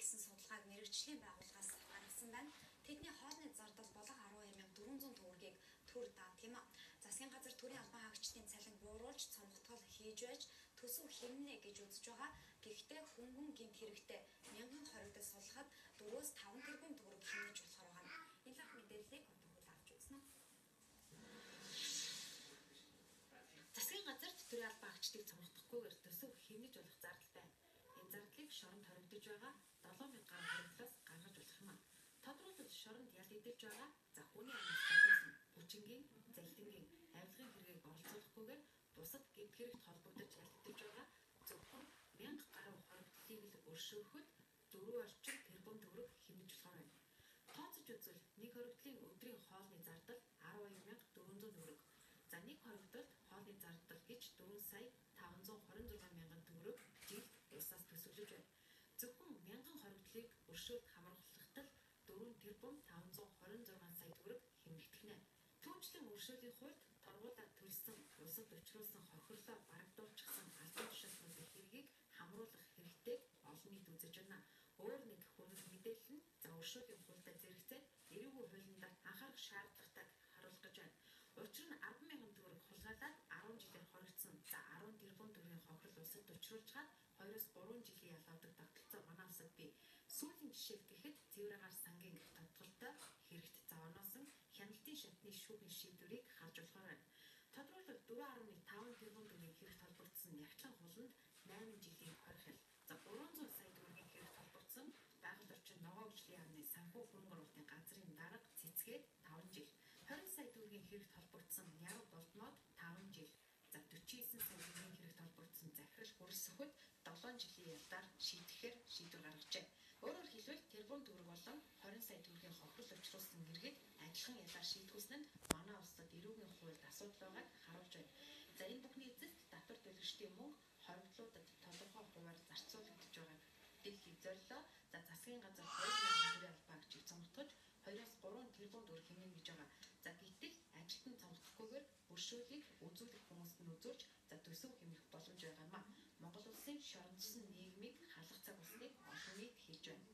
гэсэн судалгааг мэргэжлийн байгууллагаас гаргасан байна. Тэдний хоолны зардал болон 12,400 төгрөгийг төр даав тийм аа. Засгийн газар төрийн албан хаагчдын цалин бууруулж цомгтгол хийж байж төсөв хэмнэ гэж үзэж байгаа. Гэхдээ хөнгөн гэмт хэрэгтэй 1000 хоригдол суллахад 4-5 тэрбум төгрөг хэмнэж болохоор байгаа. Энэ лах мэдээллийг өнөөдөр авч үзнэ. Засгийн газарт төрийн албан хаагчдыг цомгтгохгүйгээр төсөв хэмнэж болох зардал байна. Энэ зардлыг шоронд хоригдож байгаа 7000 гаруй хоригдлоос гаргаж болох юм а. Тодруулбал шоронд ялд идэж байгаа за хүний амнаас татсан хүчингийн, залдингийн, авилгын хэргийг оролцуулахгүйгээр бусад гэмт хэрэгт холбогдож ялд идэж байгаа зөвхөн 1000 гаруй хоригдлыг л өршөөхөд 4 орчим тэрбум төгрөг хэмнэж болохоор байна. Тооцож үзвэл нэг хоригдлын өдрийн хоолны зардал 12400 төгрөг. За нэг хоригдолд хоолны зардал гэж 4,526 мянган төгрөг жилд усаас төсөөлж байна. Зөвхөн 1000 хоригдлыг өршөөлт хамруулахад 4 тэрбум 526 сая төгрөг хэмнэгдэх нэ. Түүнчлэн өршөөлийн хуульд торгуулаад төлсөн, усад учруулсан хохирлоо барагдуулчихсан албан тушаалтнуудын хэргийг хамруулах хэрэгтэйг олон нийт үзэж байна. Өөр нэг хүнд мэдээлэл нь за өршөөлийн хуультай зэрэгцээд эрүүгийн хуулиндаа анхаарах шаардлагатайг харуулж байна. Учир нь 100000 төгрөг хулгайлаад 10 жилээр хоригдсон за 10 тэрбум төгрөгийн хохирол усад учруулж хаад 2-3 жилийн ялгаадаг тогтолцоо манай улсад бий. Сүүлийн жишээг гэхэд цэвраагаар сангийн тодголтой хэрэгт завааносон хяналтын шатны шүүхийн шийдвэрийг харж болохоор байна. Тодруулбал 4.5 тэрбум төгрөгийн хэрэгт холбогдсон нягтлан хуланд 8 жилийн хоригдол. За 300 сая төгрөгийн хэрэгт холбогдсон байгаль орчин ногоон гэрчлийн яамны санхүү хөрөнгө оруулалтын газрын дарга цэцгээд 5 жил. 20 сая төгрөгийн хэрэгт холбогдсон Няруу болдноод 5 жил. За 49 сая төгрөгийн хэрэгт холбогдсон захирал хөрөлсөхөд 7 жилийн явдаар шийдэхээр шийдвэр гаргажээ. Өөрөөр хэлбэл тэрбум төгрөг болон 20 сая төгрөгийн хохирол учруулсан хэргийг адилхан ялаар шийдвүүлсэн нь манай улсад эрүүгийн хуульд асуудал байгааг харуулж байна. За энэ бүхний эцэст татвар төлөгчдийн мөнгө хоригдлуудад тодорхой хуваар зарцуулагдж байгааг дэлхийд зорилоо. За засгийн газар 2000 төрийн албан хаагчийг цомгтгож 2-3 тэрбум төгрөг хэмнэн гэж байгаа. За гэтэл ажилтан цомгтгохгүйгээр өршөөлийг үзүүлэх хүмүүст нь үзүүлж за төсөв хэмнэх боломж байгаа юм а. Монгол улсын шорондсон нийгмийг халах цаг болсныг олон нийт хэлж байна.